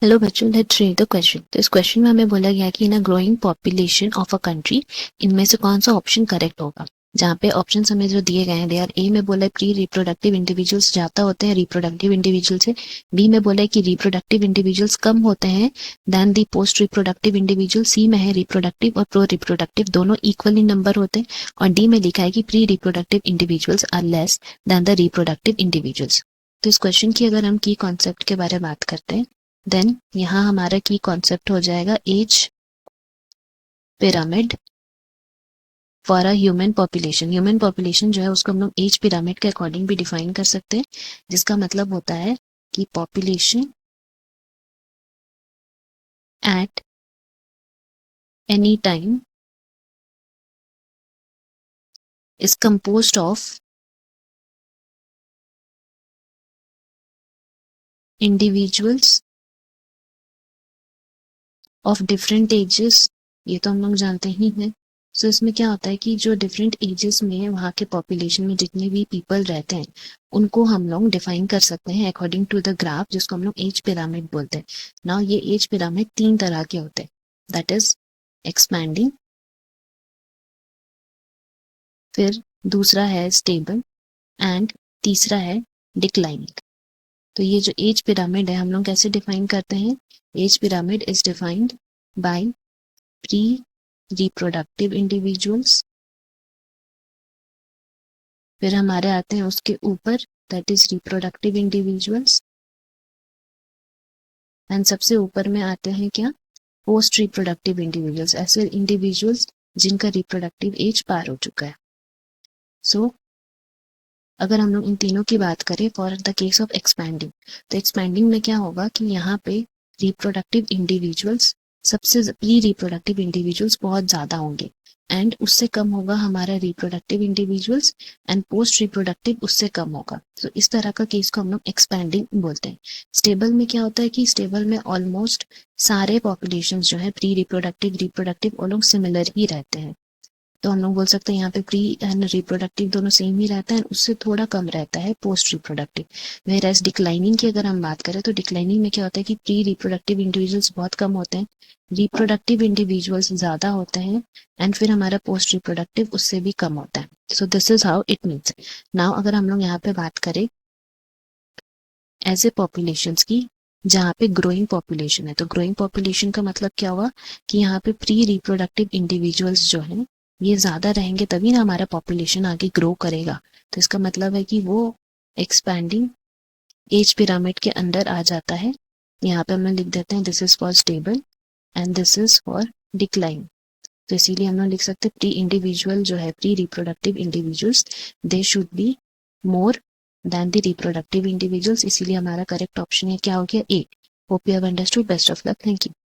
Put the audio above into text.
Hello बच्चों, let's read the question. तो इस क्वेश्चन में हमें बोला गया कि in a growing population of a country इनमें से कौन सा ऑप्शन करेक्ट होगा। जहाँ पे ऑप्शन हमें जो दिए गए हैं, दे आर ए में बोला है प्री रिप्रोडक्टिव इंडिविजुअल्स ज्यादा होते हैं रिप्रोडक्टिव इंडिविजुअल से। बी में बोला है कि रिप्रोडक्टिव इंडिविजुअल्स कम होते हैं than the post reproductive individual. C में है रिप्रोडक्टिव और प्रो रिप्रोडक्टिव दोनों इक्वल इन नंबर होते हैं। और डी में लिखा है कि pre reproductive individuals are less than the reproductive individuals. तो इस क्वेश्चन की अगर हम की कॉन्सेप्ट के बारे में बात करते हैं, देन यहाँ हमारा की कॉन्सेप्ट हो जाएगा age pyramid for a human population. Human population जो है उसको हम लोग एज पिरामिड के अकॉर्डिंग भी डिफाइन कर सकते हैं, जिसका मतलब होता है कि population at any time is composed of individuals of different ages. ये तो हम लोग जानते ही हैं। सो इसमें क्या होता है कि जो डिफरेंट एजेस में है वहाँ के पॉपुलेशन में जितने भी पीपल रहते हैं उनको हम लोग डिफाइन कर सकते हैं अकॉर्डिंग टू द ग्राफ, जिसको हम लोग एज पिरामिड बोलते हैं। नाउ ये एज पिरामिड तीन तरह के होते हैं, दैट इज एक्सपैंडिंग, फिर दूसरा है स्टेबल एंड तीसरा है डिक्लाइनिंग। तो ये जो एज पिरामिड है हम लोग कैसे डिफाइन करते हैं? Age pyramid is defined by pre reproductive individuals, फिर हमारे आते हैं उसके ऊपर that is reproductive individuals, and सबसे ऊपर में आते हैं क्या? पोस्ट रिप्रोडक्टिव इंडिविजुअल्स, ऐसे इंडिविजुअल्स जिनका रिप्रोडक्टिव एज पार हो चुका है। सो अगर हम लोग इन तीनों की बात करें for the case of expanding, तो एक्सपैंडिंग में क्या होगा कि यहाँ पे रिप्रोडक्टिव इंडिविजुअल्स सबसे प्री रिप्रोडक्टिव इंडिविजुअल्स बहुत ज्यादा होंगे एंड उससे कम होगा हमारा reproductive individuals, and post reproductive उससे कम होगा। तो इस तरह का केस को हम लोग एक्सपैंडिंग बोलते हैं। स्टेबल में क्या होता है कि स्टेबल में ऑलमोस्ट सारे पॉपुलेशन जो है प्री रिप्रोडक्टिव रिप्रोडक्टिव वो लोग सिमिलर ही रहते हैं। तो हम लोग बोल सकते हैं यहाँ पे प्री एंड रिप्रोडक्टिव दोनों सेम ही रहता है, उससे थोड़ा कम रहता है post reproductive. Whereas declining की अगर हम बात करें तो डिक्लाइनिंग में क्या होता है कि प्री रिप्रोडक्टिव इंडिविजुअल्स बहुत कम होते हैं, रिप्रोडक्टिव इंडिविजुअल्स ज्यादा होते हैं, एंड फिर हमारा पोस्ट रिप्रोडक्टिव उससे भी कम होता है। So this is how it means. Now अगर हम लोग यहाँ पे बात करें एज ए पॉपुलेशन की, जहाँ पे ग्रोइंग पॉपुलेशन है, तो ग्रोइंग पॉपुलेशन का मतलब क्या हुआ कि यहाँ पे प्री रिप्रोडक्टिव इंडिविजुअल्स जो है ये ज्यादा रहेंगे तभी ना हमारा पॉपुलेशन आगे ग्रो करेगा। तो इसका मतलब है कि वो एक्सपैंडिंग एज पिरामिड के अंदर आ जाता है। यहाँ पे हम लिख देते हैं this is for stable and this is for decline. तो इसीलिए हम लोग लिख सकते हैं प्री इंडिविजुअल जो है pre reproductive individuals they should be more than the reproductive individuals. इसीलिए हमारा करेक्ट ऑप्शन है क्या हो गया? A. Hope you have understood. Best of luck. Thank you.